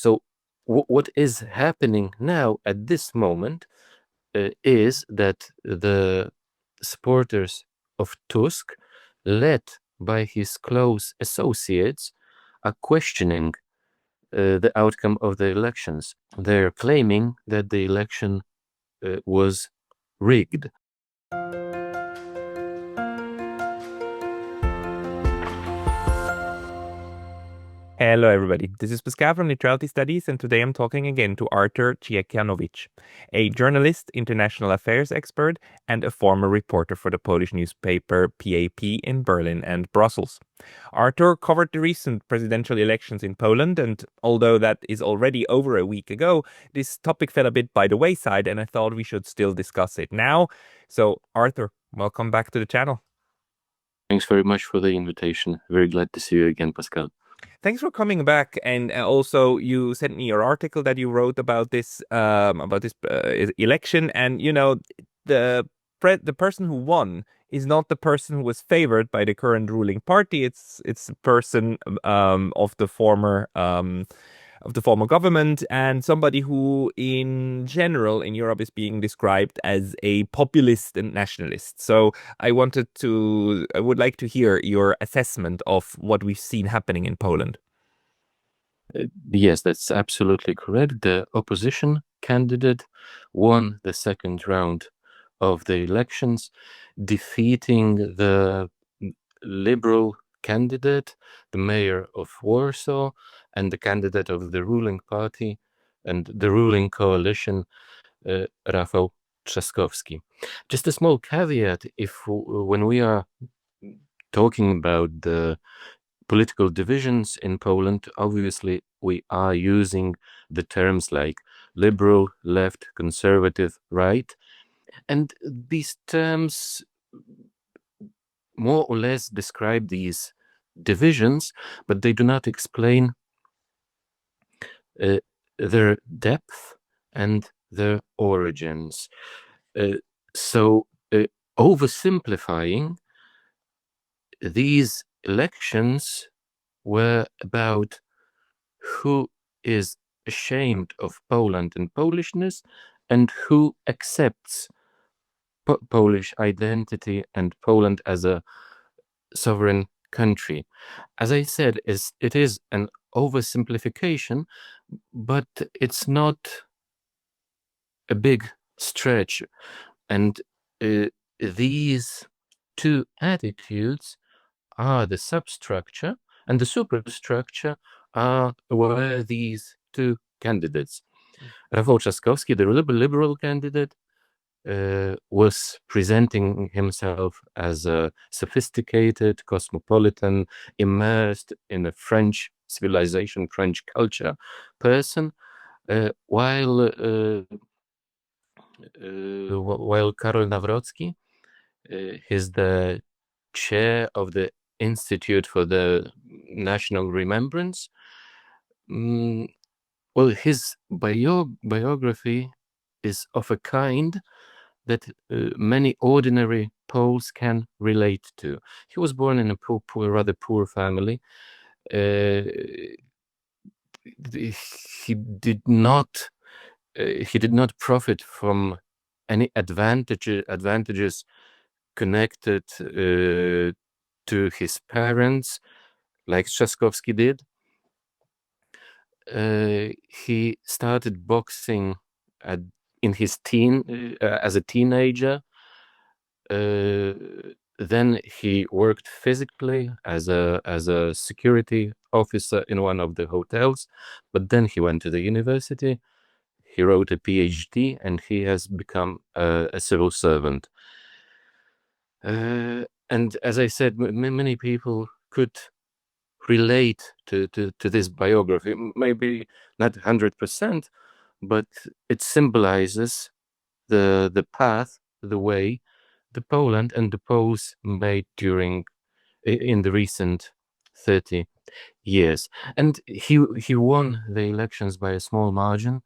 So what is happening now at this moment is that the supporters of Tusk, led by his close associates, are questioning the outcome of the elections. They're claiming that the election was rigged. Hello, everybody. This is Pascal from Neutrality Studies, and today I'm talking again to Artur Ciechanowicz, a journalist, international affairs expert, and a former reporter for the Polish newspaper PAP in Berlin and Brussels. Artur covered the recent presidential elections in Poland, and although that is already over a week ago, this topic fell a bit by the wayside, and I thought we should still discuss it now. So, Artur, welcome back to the channel. Thanks very much for the invitation. Very glad to see you again, Pascal. Thanks for coming back, and also you sent me your article that you wrote about this election, and the the person who won is not the person who was favored by the current ruling party. It's the person of the former government, and somebody who in general in Europe is being described as a populist and nationalist. So I would like to hear your assessment of what we've seen happening in Poland. Yes, that's absolutely correct. The opposition candidate won the second round of the elections, defeating the liberal candidate, the mayor of Warsaw, and the candidate of the ruling party and the ruling coalition, Rafał Trzaskowski. Just a small caveat, when we are talking about the political divisions in Poland, obviously we are using the terms like liberal, left, conservative, right. And these terms more or less describe these divisions, but they do not explain their depth and their origins. So, oversimplifying, these elections were about who is ashamed of Poland and Polishness and who accepts Polish identity and Poland as a sovereign country. As I said, it is an oversimplification, but it's not a big stretch. And these two attitudes are the substructure, and the superstructure were these two candidates. Rafał Trzaskowski, the liberal candidate, was presenting himself as a sophisticated, cosmopolitan, immersed in a French civilization, French culture person, while Karol Nawrocki, he's the chair of the Institute for the National Remembrance. Well, his biography is of a kind that many ordinary Poles can relate to. He was born in a rather poor family. He did not profit from any advantages connected to his parents, like Trzaskowski did. He started boxing in his as a teenager. Then he worked physically as a security officer in one of the hotels, but then he went to the university. He wrote a PhD, and he has become a civil servant. And as I said, many people could relate to this biography, maybe not 100%, but it symbolizes the path, the way the Poland and the Poles made in the recent 30 years. And he won the elections by a small margin,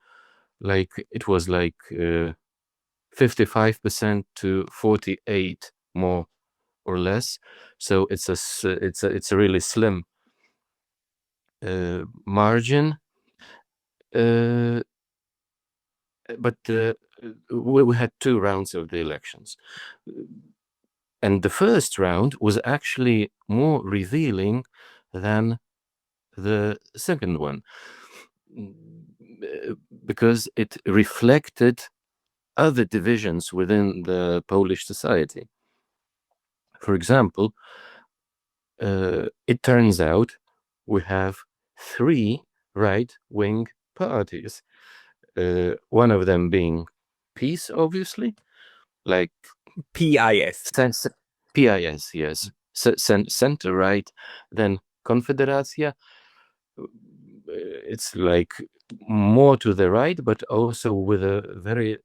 it was 55% to 48, more or less. So it's a really slim margin. But we had 2 rounds of the elections. And the first round was actually more revealing than the second one, because it reflected other divisions within the Polish society. For example, it turns out we have 3 right-wing parties. One of them being Peace, obviously, like PIS. PIS, yes. Center right, then Confederacja. It's like more to the right, but also with a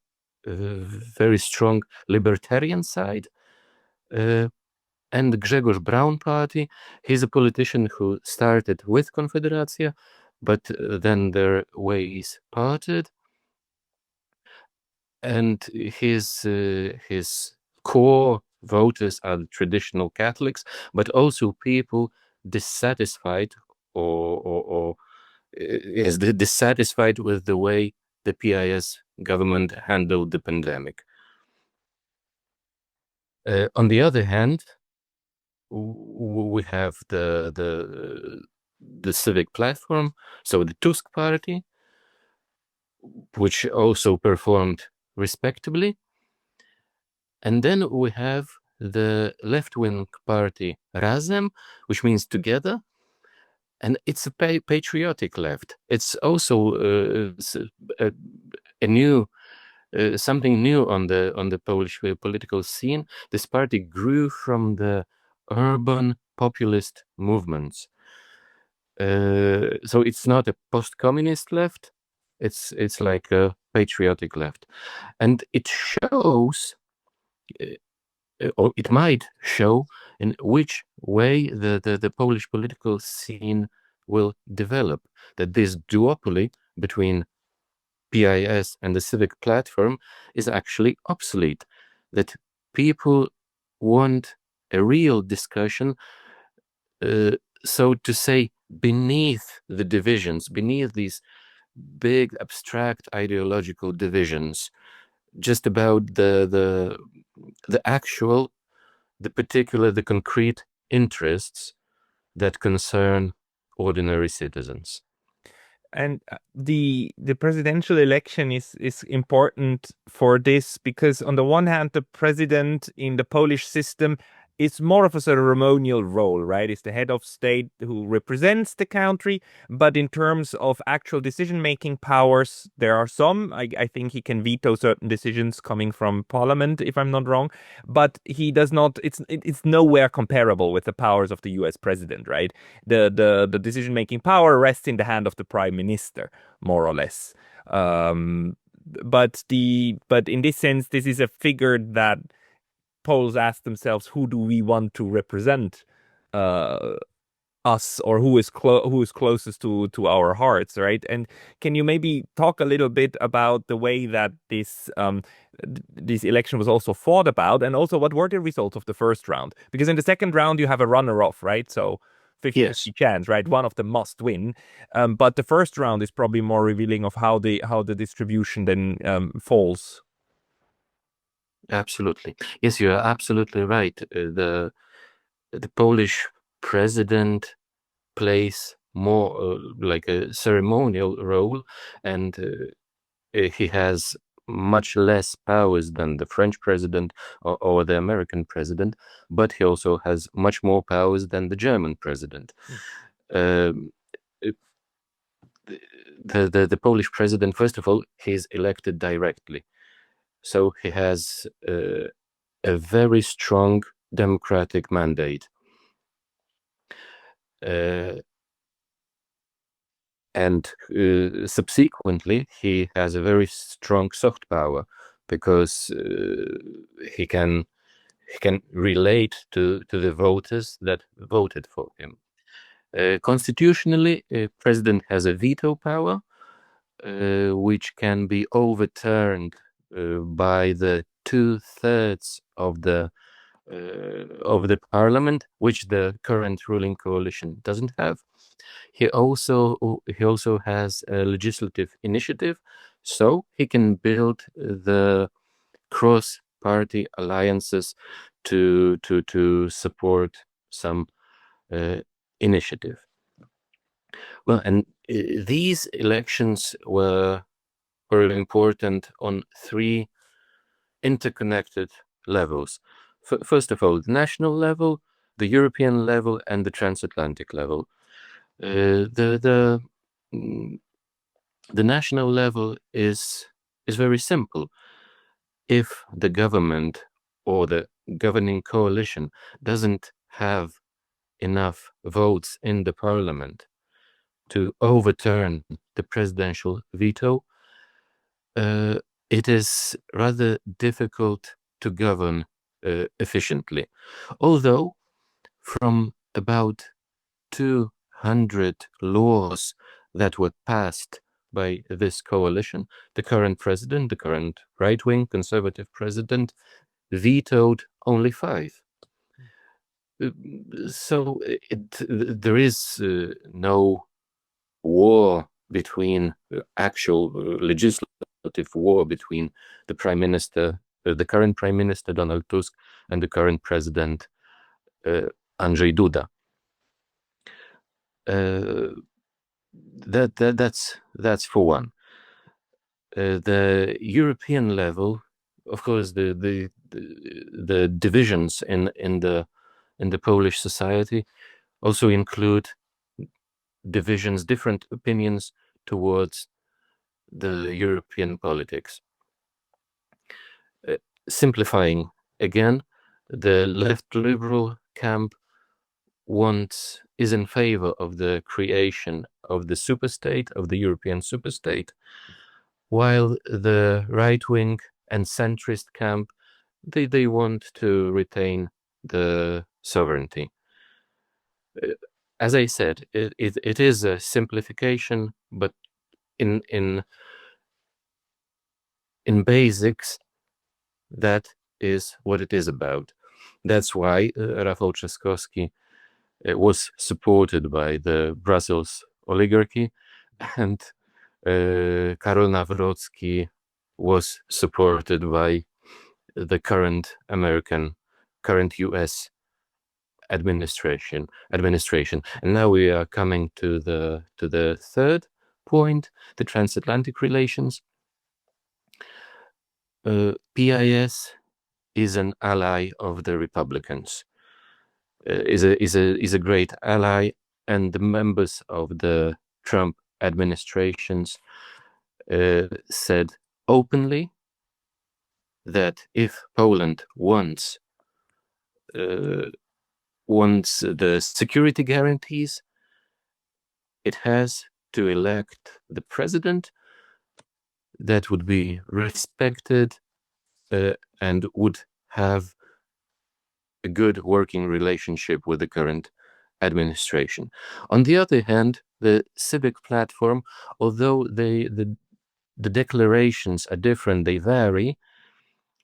very strong libertarian side. And Grzegorz Braun party, he's a politician who started with Confederacja, but then their ways parted. And his core voters are traditional Catholics, but also people dissatisfied or yes, dissatisfied with the way the PIS government handled the pandemic. On the other hand, we have the civic platform, so the Tusk party, which also performed respectably. And then we have the left-wing party Razem, which means together, and it's a patriotic left. It's also a new something new on the Polish political scene. This party grew from the urban populist movements. So it's not a post-communist left. It's like a patriotic left, and it shows, or it might show, in which way the Polish political scene will develop. That this duopoly between PIS and the civic platform is actually obsolete. That people want a real discussion, so to say, beneath the divisions, beneath these big abstract ideological divisions, just about the actual, the particular, the concrete interests that concern ordinary citizens. And the presidential election is important for this because on the one hand, the president in the Polish system is more of a ceremonial role, right? It's the head of state who represents the country, but in terms of actual decision-making powers, there are some. I think he can veto certain decisions coming from parliament, if I'm not wrong, but he does not. It's nowhere comparable with the powers of the U.S. president, right? The decision-making power rests in the hand of the prime minister, more or less. But in this sense, this is a figure that Poles ask themselves, who do we want to represent us, or who is closest to our hearts, right? And can you maybe talk a little bit about the way that this election was also fought about, and also what were the results of the first round? Because in the second round you have a runner-off, right? So 50-50 chance, right? One of them must win. But the first round is probably more revealing of how the distribution then falls. Absolutely. Yes, you are absolutely right. The Polish president plays more like a ceremonial role, and he has much less powers than the French president or the American president, but he also has much more powers than the German president. The Polish president, first of all, he's elected directly. So he has a very strong democratic mandate. And subsequently, he has a very strong soft power because he can relate to the voters that voted for him. Constitutionally, president has a veto power, which can be overturned by the 2/3 of the parliament, which the current ruling coalition doesn't have. He also has a legislative initiative, so he can build the cross-party alliances to support some initiative. Well, and these elections were important on three interconnected levels. First of all, the national level, the European level, and the transatlantic level. The national level is very simple. If the government or the governing coalition doesn't have enough votes in the parliament to overturn the presidential veto, it is rather difficult to govern efficiently. Although from about 200 laws that were passed by this coalition, the current president, the current right-wing conservative president, vetoed only 5. So there is no war between actual legislative war between the prime minister, the current prime minister Donald Tusk, and the current president Andrzej Duda. That's for one. The European level, of course, the divisions in the Polish society also include divisions, different opinions towards the European politics. Simplifying again, the left liberal camp is in favor of the creation of the superstate, of the European superstate, while the right-wing and centrist camp, they want to retain the sovereignty. As I said, it is a simplification, but in basics, that is what it is about. That's why Rafał Trzaskowski was supported by the Brussels oligarchy, and Karol Nawrocki was supported by the current US administration. And now we are coming to the third point, the transatlantic relations. PIS is an ally of the Republicans. Is a great ally, and the members of the Trump administrations said openly that if Poland wants the security guarantees, it has to elect the president that would be respected and would have a good working relationship with the current administration. On the other hand, the civic platform, although the declarations are different, they vary,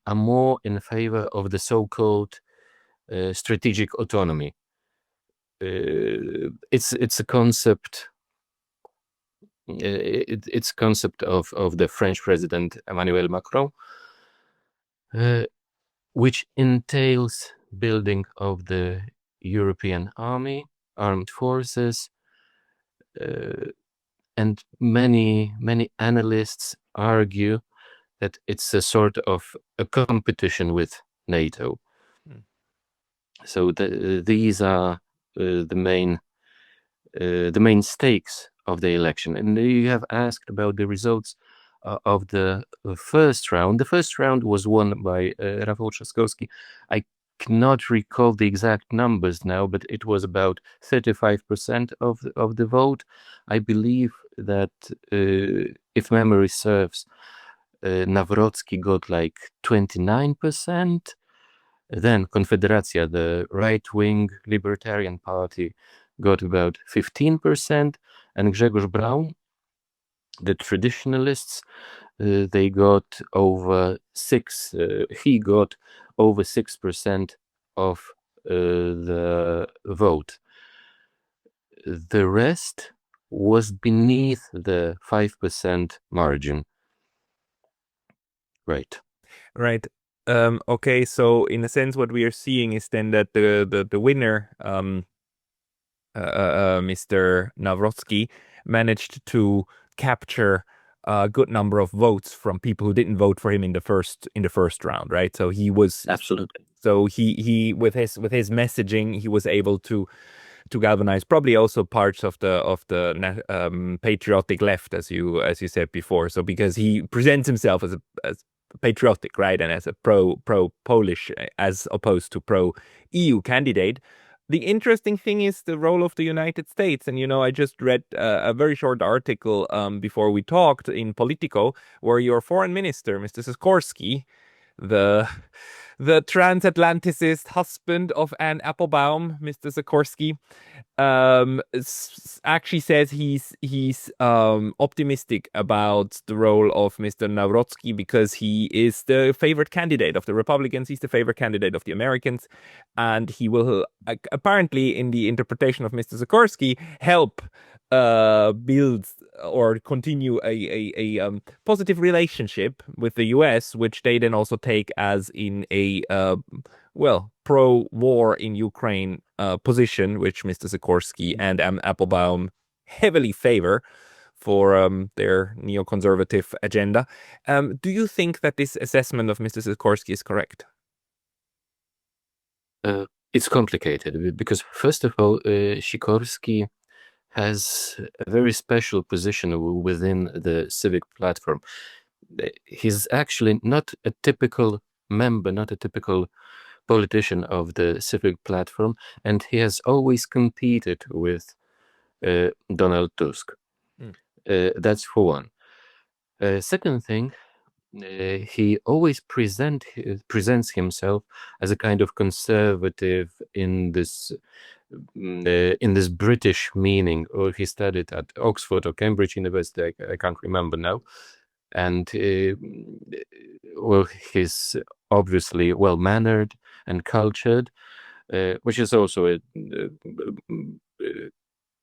are more in favor of the so-called strategic autonomy. It's a concept. It's concept of the French president Emmanuel Macron, which entails building of the European armed forces, and many analysts argue that it's a sort of a competition with NATO. So these are the main stakes of the election. And you have asked about the results of the first round. The first round was won by Rafał Trzaskowski. I cannot recall the exact numbers now, but it was about 35% of the vote. I believe that if memory serves, Nawrocki got like 29%. Then Konfederacja, the right-wing libertarian party, got about 15%, and Grzegorz Braun, the traditionalists, they got over 6. He got over 6% of the vote. The rest was beneath the 5% margin. Right. Right. Okay, so in a sense, what we are seeing is then that the winner, Mr. Nawrocki, managed to capture a good number of votes from people who didn't vote for him in the first round, right? So he was Absolutely. so he with his messaging, he was able to galvanize probably also parts of the patriotic left, as you said before. So because he presents himself as patriotic, right, and as a pro Polish as opposed to pro EU candidate. The interesting thing is the role of the United States. And, I just read a very short article before we talked in Politico, where your foreign minister, Mr. Sikorski, the transatlanticist husband of Anne Applebaum, Mr. Sikorski, actually says he's optimistic about the role of Mr. Nawrocki because he is the favorite candidate of the Republicans. He's the favorite candidate of the Americans, and he will apparently, in the interpretation of Mr. Sikorski, help build or continue a positive relationship with the US, which they then also take as in a pro-war in Ukraine position, which Mr. Sikorski and Applebaum heavily favor for their neoconservative agenda. Do you think that this assessment of Mr. Sikorski is correct? It's complicated because, first of all, Sikorski has a very special position within the civic platform. He's actually not a typical member, not a typical politician of the civic platform, and he has always competed with Donald Tusk. That's for one. Second thing, he always presents himself as a kind of conservative in this British meaning, or he studied at Oxford or Cambridge University, I can't remember now. And well, he's obviously well-mannered and cultured, which is also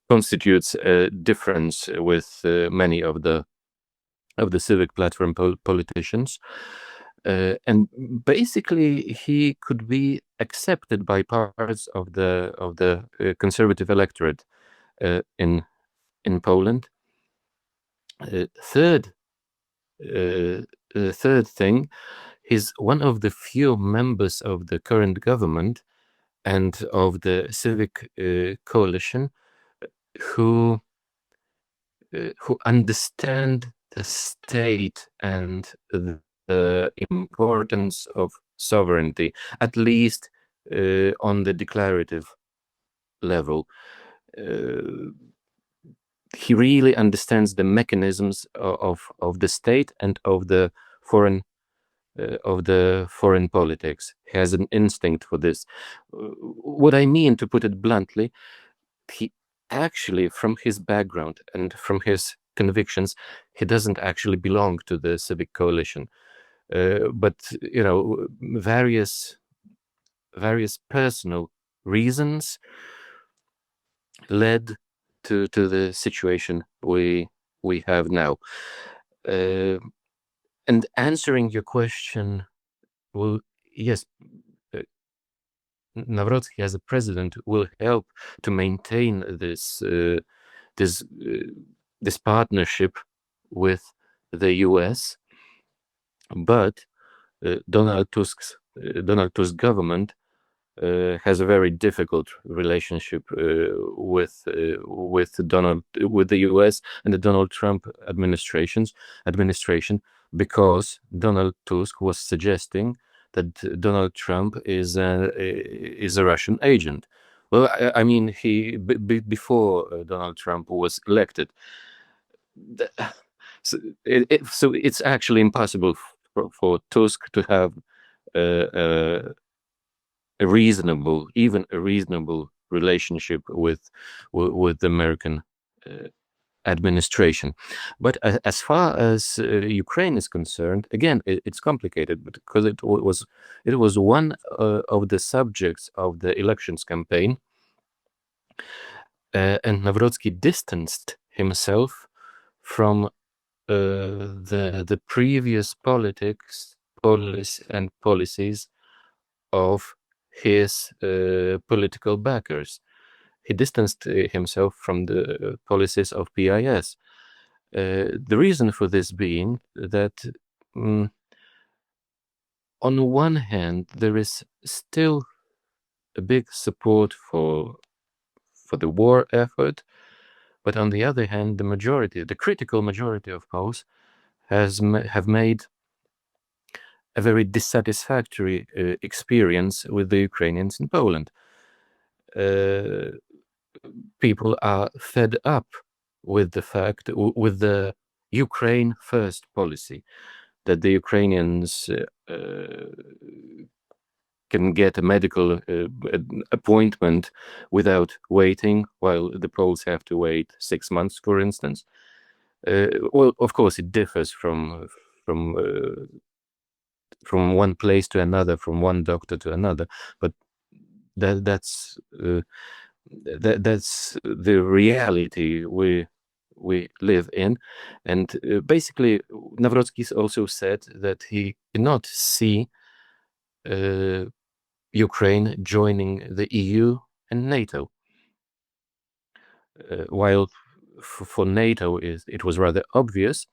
constitutes a difference with many of the civic platform politicians. And basically, he could be accepted by parts of the conservative electorate in Poland. Third thing, he's one of the few members of the current government and of the civic coalition who understand the state and the importance of sovereignty, at least on the declarative level. He really understands the mechanisms of the state and of the foreign politics. He has an instinct for this. What I mean, to put it bluntly, he actually, from his background and from his convictions, he doesn't actually belong to the civic coalition. But various personal reasons led to the situation we have now. And answering your question, well, yes, Nawrocki as a president will help to maintain this this partnership with the US, but Donald Tusk's government has a very difficult relationship with the US and the Donald Trump administration, because Donald Tusk was suggesting that Donald Trump is a Russian agent. Well, I mean, he before Donald Trump was elected. So it's actually impossible for Tusk to have a reasonable relationship with the American administration. But as far as Ukraine is concerned, again, it's complicated, because it was one of the subjects of the elections campaign. and Nawrocki distanced himself from the previous policies of his political backers. He distanced himself from the policies of PIS. The reason for this being that, on one hand, there is still a big support for the war effort, but on the other hand, the critical majority of Poles have made a very dissatisfactory experience with the Ukrainians in Poland. People are fed up with the Ukraine first policy, that the Ukrainians can get a medical appointment without waiting, while the Poles have to wait 6 months, for instance. Well, of course, it differs from one place to another, from one doctor to another, but that's the reality we live in. And basically, Nawrocki also said that he cannot see Ukraine joining the EU and NATO, while for NATO it was rather obvious.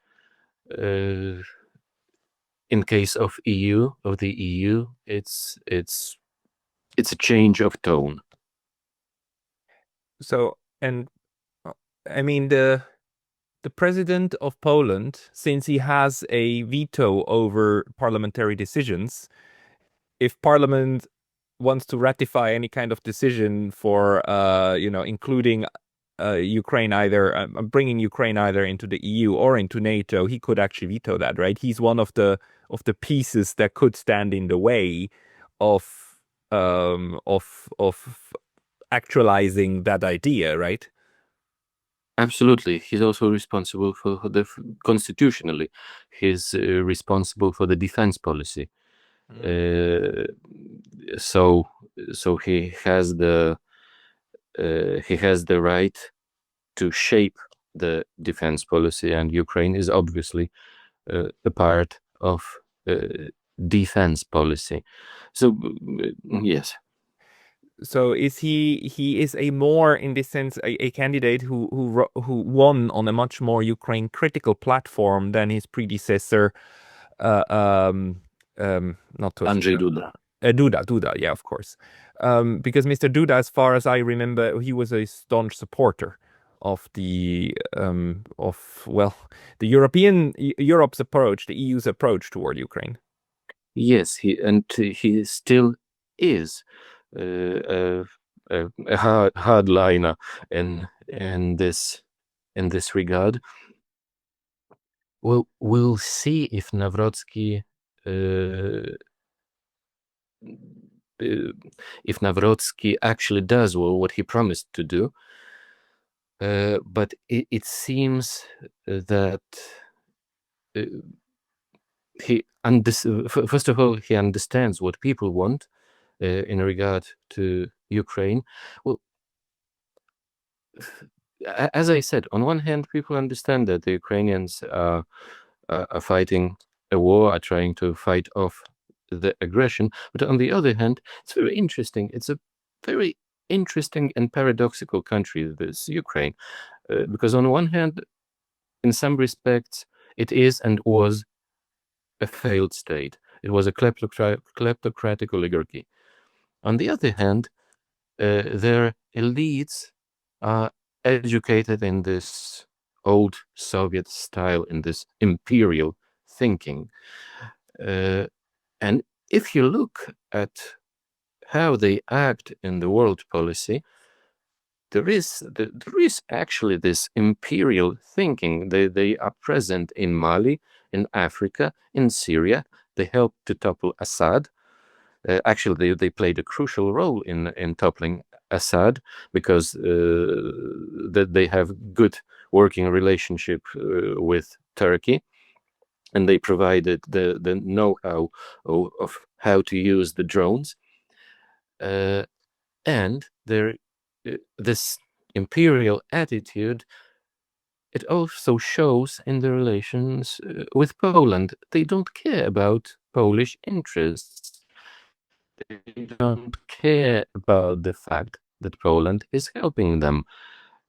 In case of the EU, it's a change of tone. So, and I mean, the president of Poland, since he has a veto over parliamentary decisions, if parliament wants to ratify any kind of decision for, including Ukraine either, bringing Ukraine either into the EU or into NATO, he could actually veto that, right? He's one of the pieces that could stand in the way of actualizing that idea, right? Absolutely. He's also responsible for constitutionally, he's responsible for the defense policy. So he has the right to shape the defense policy, and Ukraine is obviously a part of defense policy. So yes. So he is a more, in this sense, a candidate who won on a much more Ukraine critical platform than his predecessor, not Andrzej Duda. Duda, yeah, of course. Because Mr. Duda, as far as I remember, he was a staunch supporter of the Europe's approach, the EU's approach toward Ukraine. Yes, he still is a hardliner in this regard. Well, we'll see if Nawrocki actually does what he promised to do. But it seems that first of all, he understands what people want in regard to Ukraine. Well, as I said, on one hand, people understand that the Ukrainians are fighting a war, are trying to fight off the aggression. But on the other hand, it's very interesting. It's a very interesting and paradoxical country, this Ukraine, because on one hand, in some respects, it is and was a failed state. It was a kleptocratic oligarchy. On the other hand, their elites are educated in this old Soviet style, in this imperial thinking. And if you look at how they act in the world policy, there is actually this imperial thinking. They are present in Mali, in Africa, in Syria. They helped to topple Assad. Actually, they played a crucial role in toppling Assad, because they have good working relationship with Turkey, and they provided the know-how of how to use the drones. And this imperial attitude, it also shows in the relations with Poland. They don't care about Polish interests. They don't care about the fact that Poland is helping them.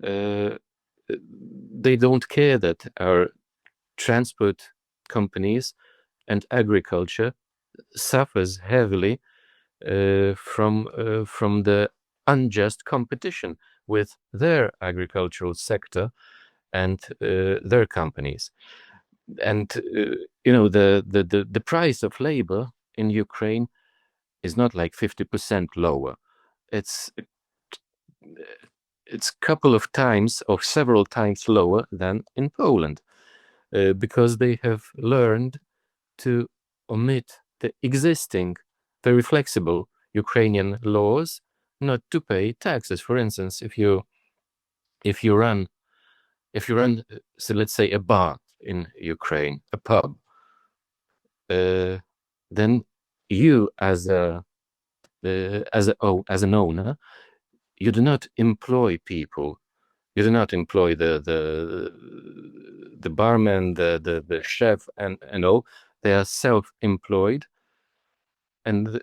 They don't care that our transport companies and agriculture suffers heavily from the unjust competition with their agricultural sector and their companies. And the price of labor in Ukraine is not like 50% lower. It's it's couple of times or several times lower than in Poland, because they have learned to omit the existing, very flexible Ukrainian laws not to pay taxes. For instance, if you run so let's say a bar in Ukraine, a pub, then you as an owner, you do not employ people. You do not employ the barman, the chef, and all. They are self-employed, and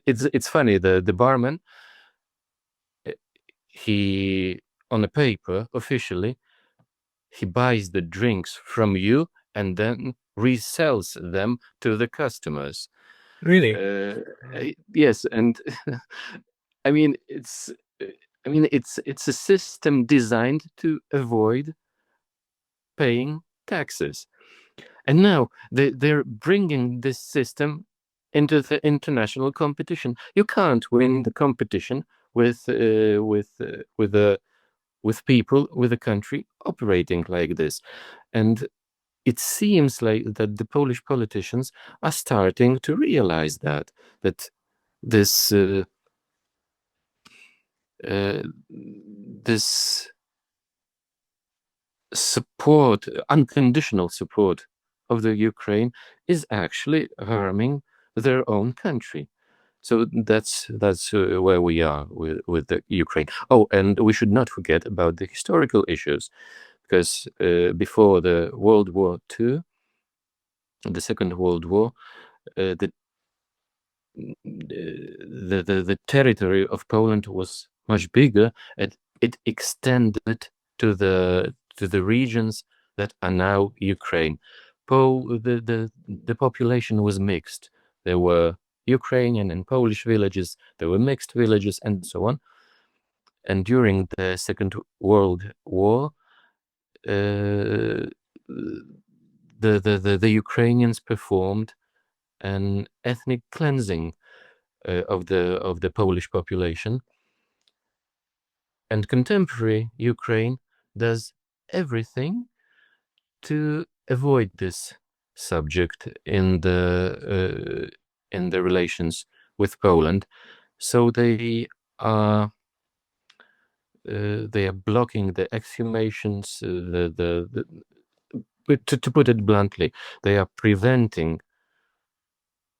it's funny. The barman, he on a paper officially, he buys the drinks from you and then resells them to the customers. Really? Yes, and I mean it's it's a system designed to avoid paying taxes. And now they're bringing this system into the international competition. You can't win the competition with people, with a country operating like this. And it seems like that the Polish politicians are starting to realize that this this support, unconditional support of the Ukraine is actually harming their own country. So that's where we are with the Ukraine. Oh, and we should not forget about the historical issues, because before the World War II, the Second World War, the territory of Poland was much bigger, and it extended to the regions that are now Ukraine. The population was mixed. There were Ukrainian and Polish villages, there were mixed villages, and so on. And during the Second World War, the Ukrainians performed an ethnic cleansing of the Polish population, and contemporary Ukraine does everything to avoid this subject in the relations with Poland. So they are blocking the exhumations. To put it bluntly, they are preventing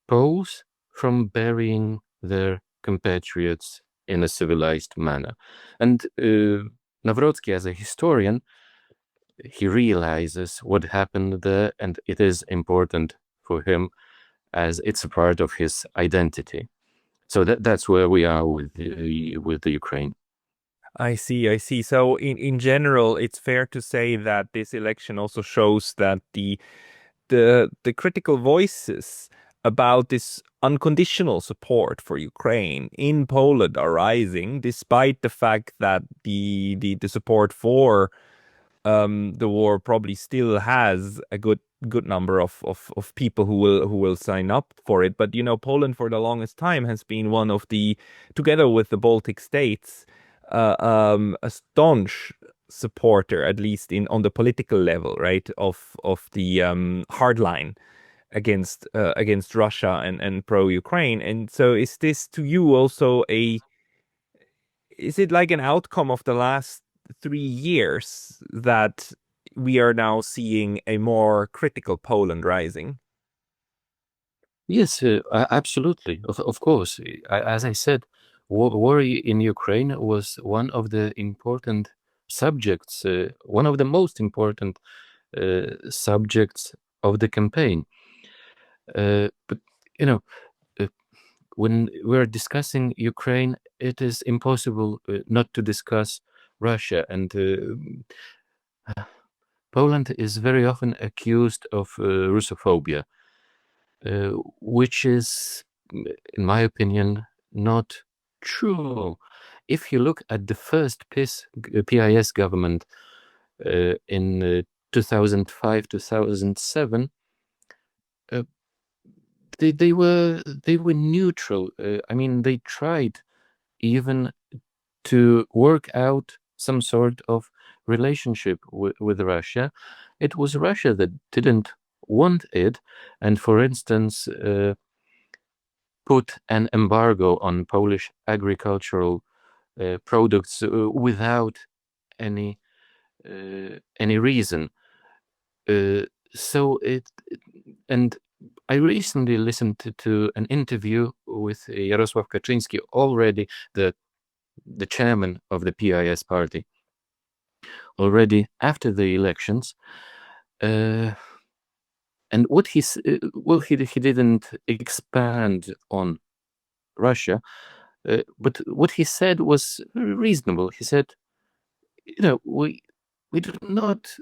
Poles from burying their compatriots in a civilized manner. And Nawrocki, as a historian, he realizes what happened there, and it is important for him as it's a part of his identity. So that's where we are with the Ukraine. I see, I see. So in general, it's fair to say that this election also shows that the critical voices about this unconditional support for Ukraine in Poland are rising, despite the fact that the support for the war probably still has a good number of people who will sign up for it. But you know, Poland for the longest time has been one of the, together with the Baltic states, a staunch supporter, at least in on the political level, right, of the hard line against Russia and pro-Ukraine. And so, is this to you also is it like an outcome of the last 3 years that we are now seeing a more critical Poland rising? Yes, absolutely. Of course. As I said, war in Ukraine was one of the important subjects, one of the most important subjects of the campaign. But you know, uh, when we're discussing Ukraine, it is impossible not to discuss Russia, and Poland is very often accused of Russophobia, which is, in my opinion, not true. If you look at the first PIS government in 2005, 2007, they were neutral. I mean, they tried even to work out some sort of relationship with Russia. It was Russia that didn't want it, and for instance, put an embargo on Polish agricultural products without any reason. So and I recently listened to an interview with Jarosław Kaczyński, already the chairman of the PIS party, already after the elections. And what he didn't expand on Russia, but what he said was reasonable. He said, we do not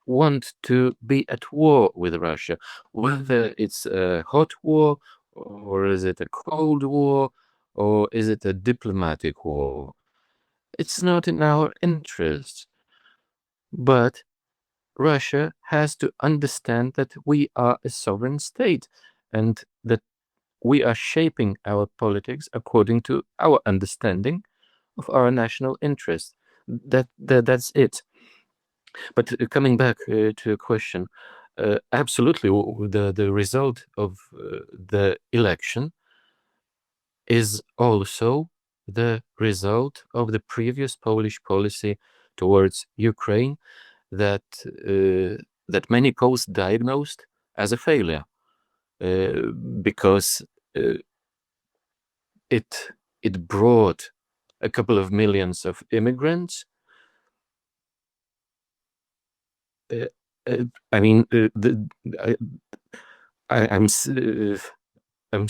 want to be at war with Russia, whether it's a hot war, or is it a cold war, or is it a diplomatic war. It's not in our interest. But Russia has to understand that we are a sovereign state, and that we are shaping our politics according to our understanding of our national interest. That's it. But coming back to a question, absolutely, the result of the election is also the result of the previous Polish policy towards Ukraine that many Poles diagnosed as a failure, because it brought a couple of millions of immigrants. I mean, I'm saying I'm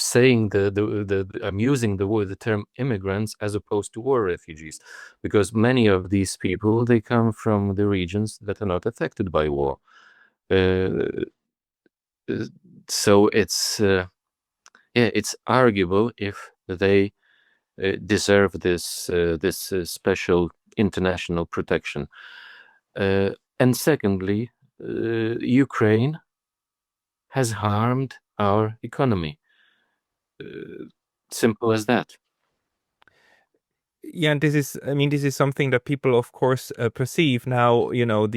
using the term immigrants as opposed to war refugees, because many of these people, they come from the regions that are not affected by war. So it's arguable if they deserve this special international protection. And secondly, Ukraine has harmed our economy. Simple as that. Yeah, and this is something that people, of course, perceive now. On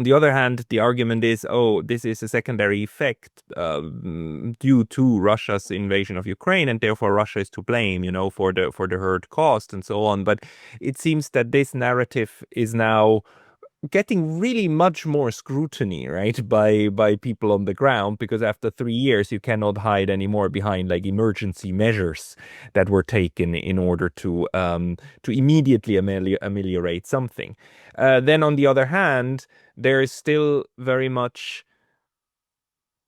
the other hand, the argument is, oh, this is a secondary effect due to Russia's invasion of Ukraine, and therefore Russia is to blame, for the hurt cost and so on. But it seems that this narrative is now getting really much more scrutiny, right, by people on the ground, because after 3 years you cannot hide anymore behind like emergency measures that were taken in order to immediately ameliorate something. Then on the other hand, there is still very much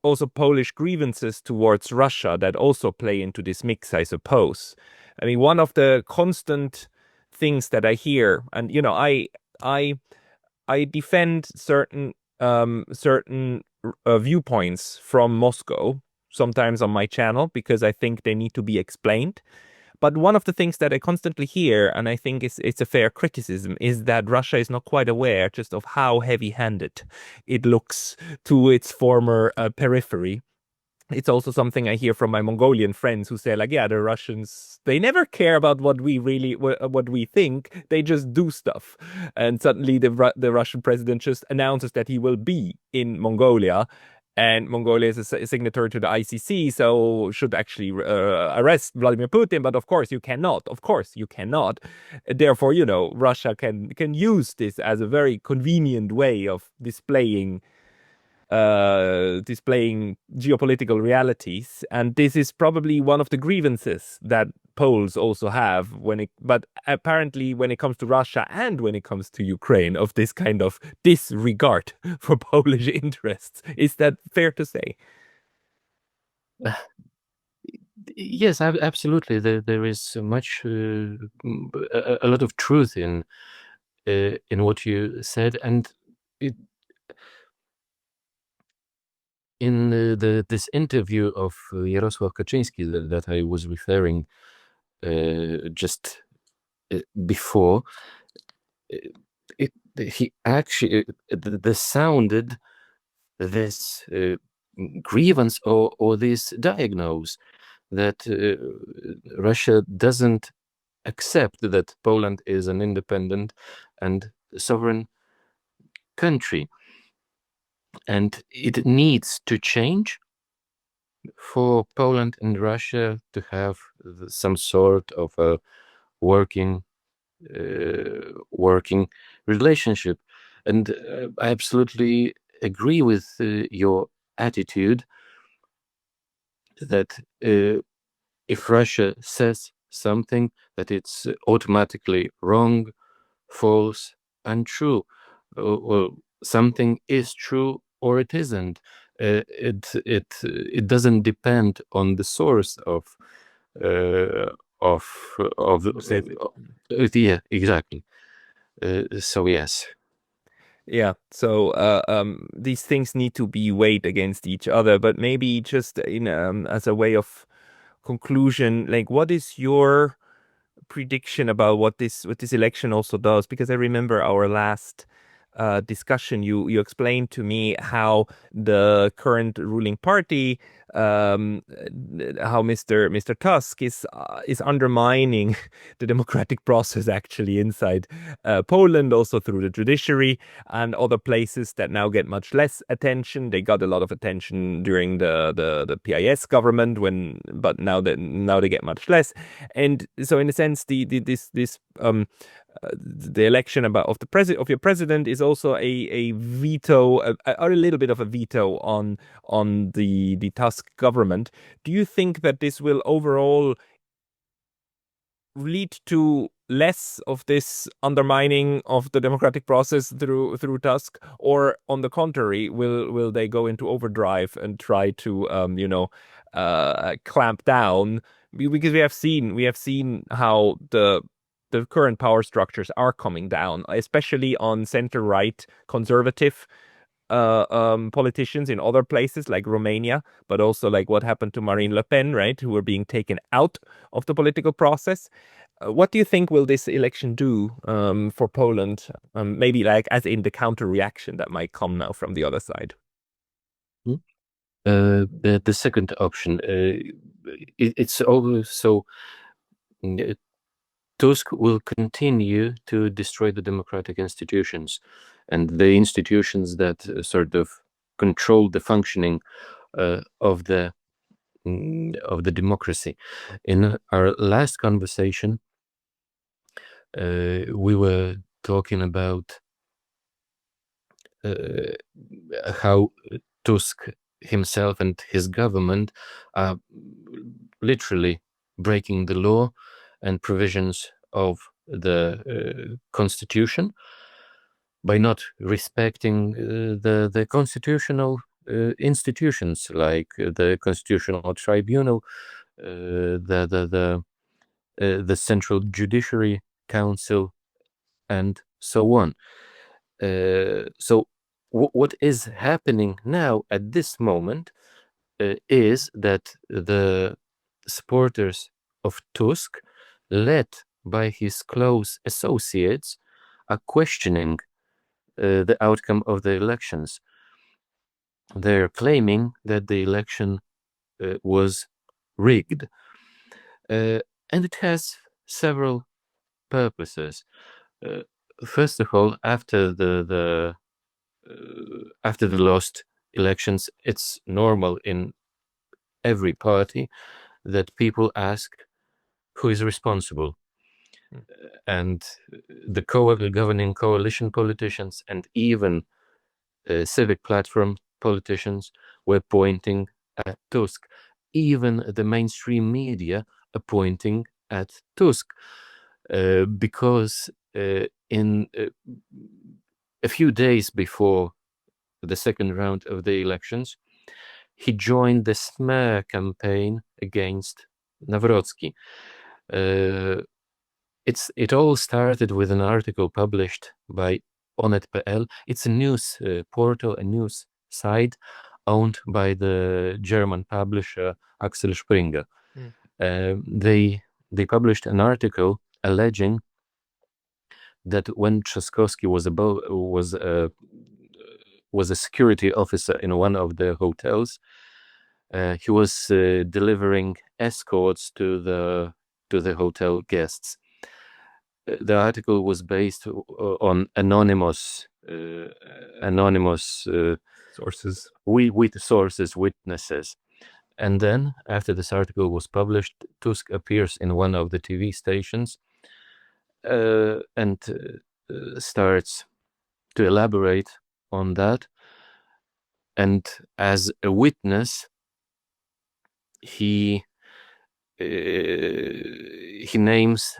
also Polish grievances towards Russia that also play into this mix, I suppose. I mean, one of the constant things that I hear, and I defend certain viewpoints from Moscow, sometimes on my channel, because I think they need to be explained. But one of the things that I constantly hear, and I think it's a fair criticism, is that Russia is not quite aware just of how heavy-handed it looks to its former periphery. It's also something I hear from my Mongolian friends who say, like, yeah, the Russians, they never care about what we think. They just do stuff. And suddenly the Russian president just announces that he will be in Mongolia. And Mongolia is a signatory to the ICC, so should actually arrest Vladimir Putin. But of course you cannot. Of course you cannot. Therefore, Russia can use this as a very convenient way of displaying geopolitical realities. And this is probably one of the grievances that Poles also have but apparently when it comes to Russia and when it comes to Ukraine, of this kind of disregard for Polish interests. Is that fair to say? Yes, absolutely. There is much, a lot of truth in what you said, and it, in this interview of Jarosław Kaczyński that I was referring just before, he actually sounded this grievance or this diagnose that Russia doesn't accept that Poland is an independent and sovereign country, and it needs to change for Poland and Russia to have some sort of a working relationship. And I absolutely agree with your attitude that if Russia says something, that it's automatically wrong, false, untrue. Well, something is true or it isn't. It doesn't depend on the source of of yeah, exactly. So yes. Yeah, so these things need to be weighed against each other, but maybe just in as a way of conclusion, like what is your prediction about what this election also does? Because I remember our last discussion, you explained to me how the current ruling party, how Mr. Tusk is undermining the democratic process actually inside Poland, also through the judiciary and other places that now get much less attention. They got a lot of attention during the PIS government but now they get much less. And so in a sense, the election of your president is also a veto, a little bit of a veto on the Tusk government. Do you think that this will overall lead to less of this undermining of the democratic process through Tusk, or on the contrary, will they go into overdrive and try to clamp down? Because we have seen how the current power structures are coming down, especially on center-right conservative politicians in other places like Romania, but also like what happened to Marine Le Pen, right, who were being taken out of the political process. What do you think will this election do for Poland? Maybe like as in the counter reaction that might come now from the other side. The second option, it's also Tusk will continue to destroy the democratic institutions and the institutions that sort of control the functioning of the democracy. In our last conversation, we were talking about how Tusk himself and his government are literally breaking the law and provisions of the constitution by not respecting the constitutional institutions like the constitutional tribunal, the Central Judiciary Council, and so on. So what is happening now at this moment is that the supporters of Tusk, led by his close associates, are questioning the outcome of the elections. They're claiming that the election was rigged. And it has several purposes. First of all, after the lost elections, it's normal in every party that people ask who is responsible. And the governing coalition politicians and even civic platform politicians were pointing at Tusk. Even the mainstream media are pointing at Tusk, because in a few days before the second round of the elections, he joined the smear campaign against Nawrocki. It all started with an article published by Onet.pl. It's a news portal, a news site owned by the German publisher Axel Springer. They published an article alleging that when Trzaskowski was a security officer in one of the hotels, he was delivering escorts to the hotel guests. The article was based on anonymous sources, witnesses. And then, after this article was published, Tusk appears in one of the TV stations and starts to elaborate on that. And as a witness, he names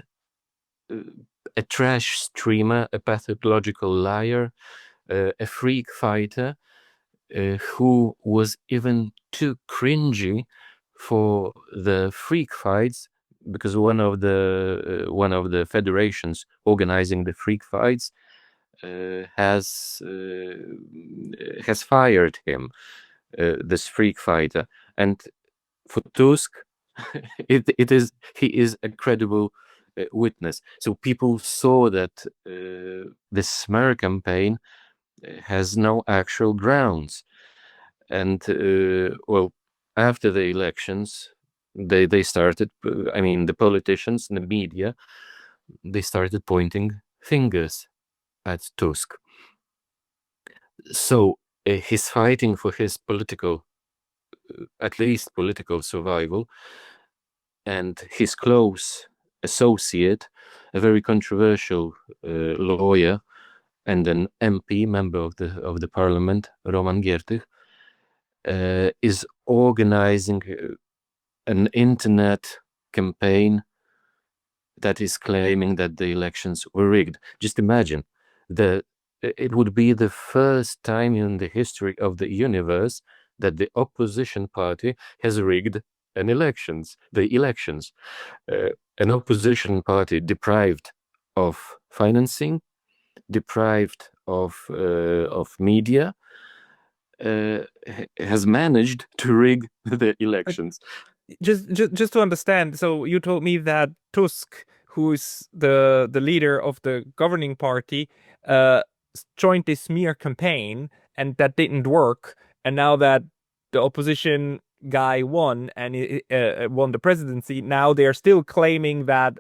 a trash streamer, a pathological liar, a freak fighter, who was even too cringy for the freak fights, because one of the federations organizing the freak fights has fired him, this freak fighter. And for Tusk, he is a credible witness. So people saw that this smear campaign has no actual grounds. And after the elections, they started, the politicians and the media, they started pointing fingers at Tusk. So he's fighting for his at least political survival, and his close associate, a very controversial lawyer and an MP, member of the parliament, Roman Giertych, is organizing an internet campaign that is claiming that the elections were rigged. Just imagine, it would be the first time in the history of the universe that the opposition party has rigged the elections. An opposition party deprived of financing, deprived of media, has managed to rig the elections. Just to understand, so you told me that Tusk, who is the leader of the governing party, joined this smear campaign, and that didn't work. And now that the opposition guy won and won the presidency, now they're still claiming that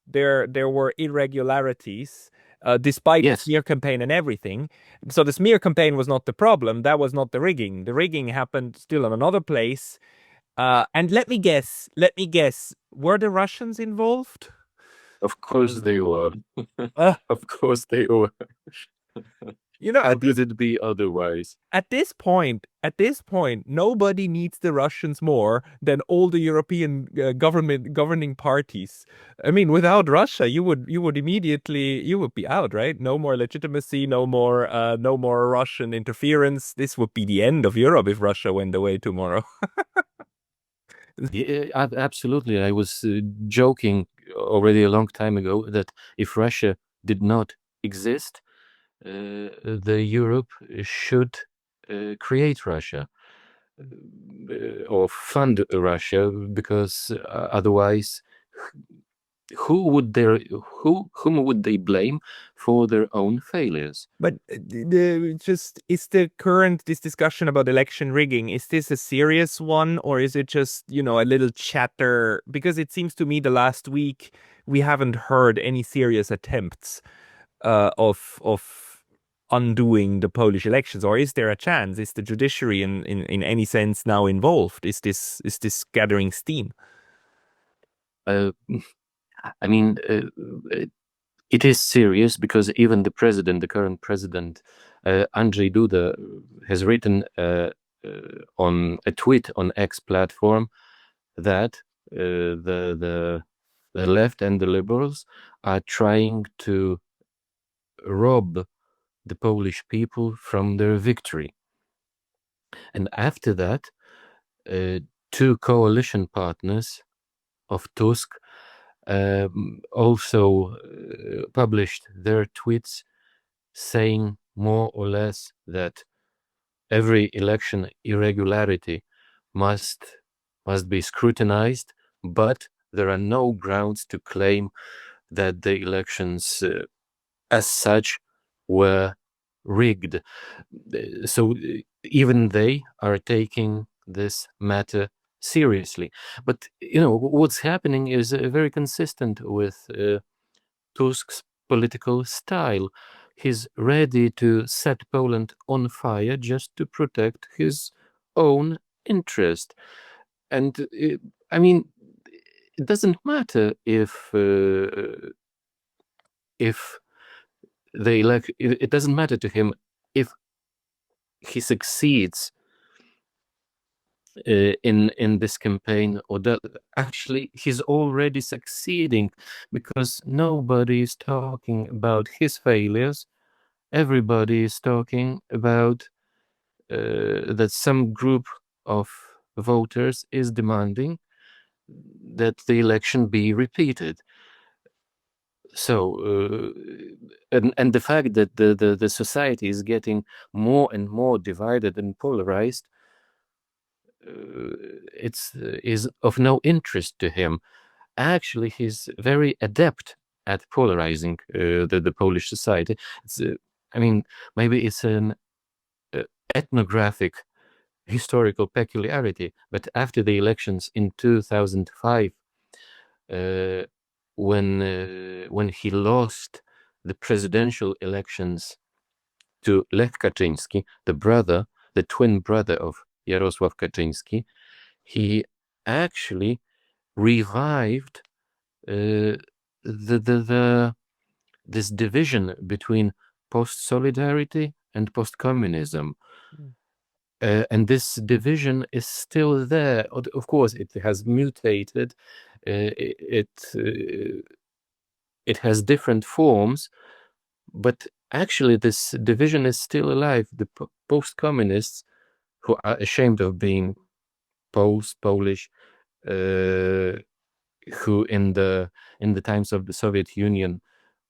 there were irregularities. Despite the smear campaign and everything. So the smear campaign was not the problem. That was not the rigging. The rigging happened still in another place. And let me guess, were the Russians involved? Of course they were. Of course they were. How could it be otherwise? At this point, nobody needs the Russians more than all the European governing parties. I mean, without Russia, you would be out, right? No more legitimacy, no more Russian interference. This would be the end of Europe if Russia went away tomorrow. Yeah, absolutely. I was joking already a long time ago that if Russia did not exist, the Europe should create Russia or fund Russia, because otherwise, whom would they blame for their own failures? But this discussion about election rigging, is this a serious one, or is it just, a little chatter? Because it seems to me the last week we haven't heard any serious attempts of undoing the Polish elections. Or is there a chance? Is the judiciary in any sense now involved? Is this gathering steam? It is serious, because even the current president, Andrzej Duda, has written on a tweet on X platform that the the left and the liberals are trying to rob the Polish people from their victory. And after that, two coalition partners of Tusk also published their tweets saying more or less that every election irregularity must be scrutinized, but there are no grounds to claim that the elections as such were rigged. So even they are taking this matter seriously. But what's happening is very consistent with Tusk's political style. He's ready to set Poland on fire just to protect his own interest. And I mean, it doesn't matter if they elect. It doesn't matter to him if he succeeds in this campaign, or that actually he's already succeeding, because nobody is talking about his failures. Everybody is talking about that some group of voters is demanding that the election be repeated. So, and the fact that the society is getting more and more divided and polarized, is of no interest to him. Actually, he's very adept at polarizing the Polish society. It's, I mean, maybe it's an ethnographic historical peculiarity, but after the elections in 2005, when he lost the presidential elections to Lech Kaczyński, the twin brother of Jarosław Kaczyński, he actually revived this division between post-solidarity and post-communism. And this division is still there. Of course, it has mutated. It has different forms, but actually this division is still alive. The post-communists, who are ashamed of being Polish, who in the times of the Soviet Union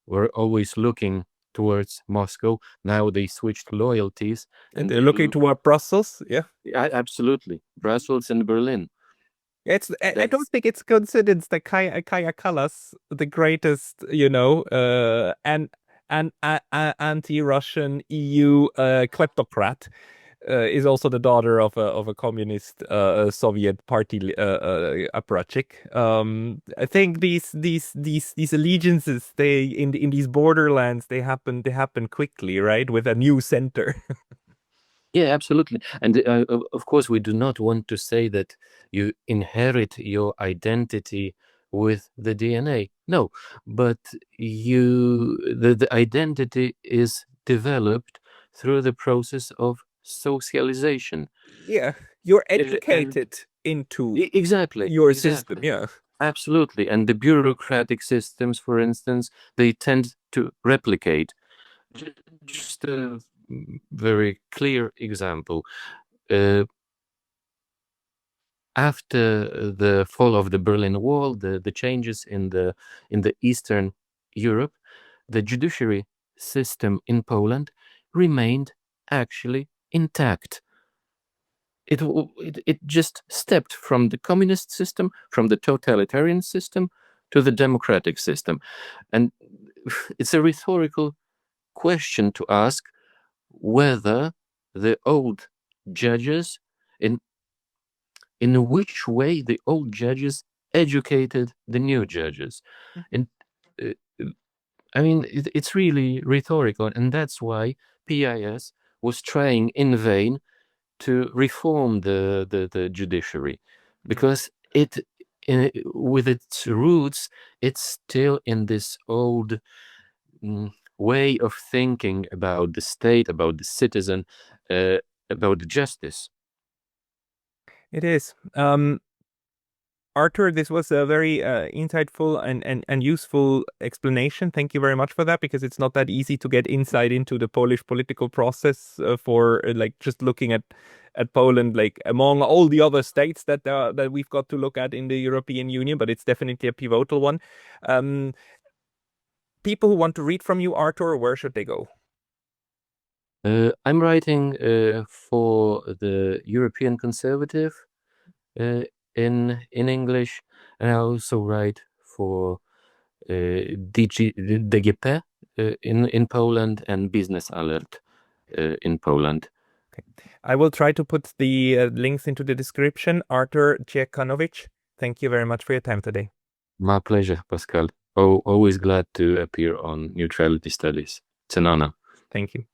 were always looking towards Moscow. Now they switched loyalties, and they're looking toward Brussels. Yeah, absolutely, Brussels and Berlin. I don't think it's coincidence that Kaya Kallas, the greatest, and anti-Russian EU kleptocrat, is also the daughter of a communist Soviet party apparatchik. I think these allegiances, they in these borderlands, they happen quickly, right? With a new center. Yeah, absolutely. And of course, we do not want to say that you inherit your identity with the DNA. No, but the identity is developed through the process of socialization. Yeah, you're educated into exactly your system. Yeah, absolutely. And the bureaucratic systems, for instance, they tend to replicate. Just a very clear example. After the fall of the Berlin Wall, the changes in the Eastern Europe, the judiciary system in Poland remained actually intact. It just stepped from the communist system, from the totalitarian system, to the democratic system. And it's a rhetorical question to ask whether the old judges, in which way the old judges educated the new judges. And I mean, it's really rhetorical, and that's why PIS was trying in vain to reform the judiciary, because with its roots, it's still in this old way of thinking about the state, about the citizen, about justice. it is. Artur, this was a very insightful and useful explanation. Thank you very much for that, because it's not that easy to get insight into the Polish political process for like just looking at Poland, like among all the other states that we've got to look at in the European Union. But it's definitely a pivotal one. People who want to read from you, Artur, where should they go? I'm writing for the European Conservative in English, and I also write for DGP in Poland and Business Alert in Poland. Okay. I will try to put the links into the description. Artur Ciechanowicz, thank you very much for your time today. My pleasure, Pascal. Oh, always glad to appear on Neutrality Studies. It's an honor. Thank you.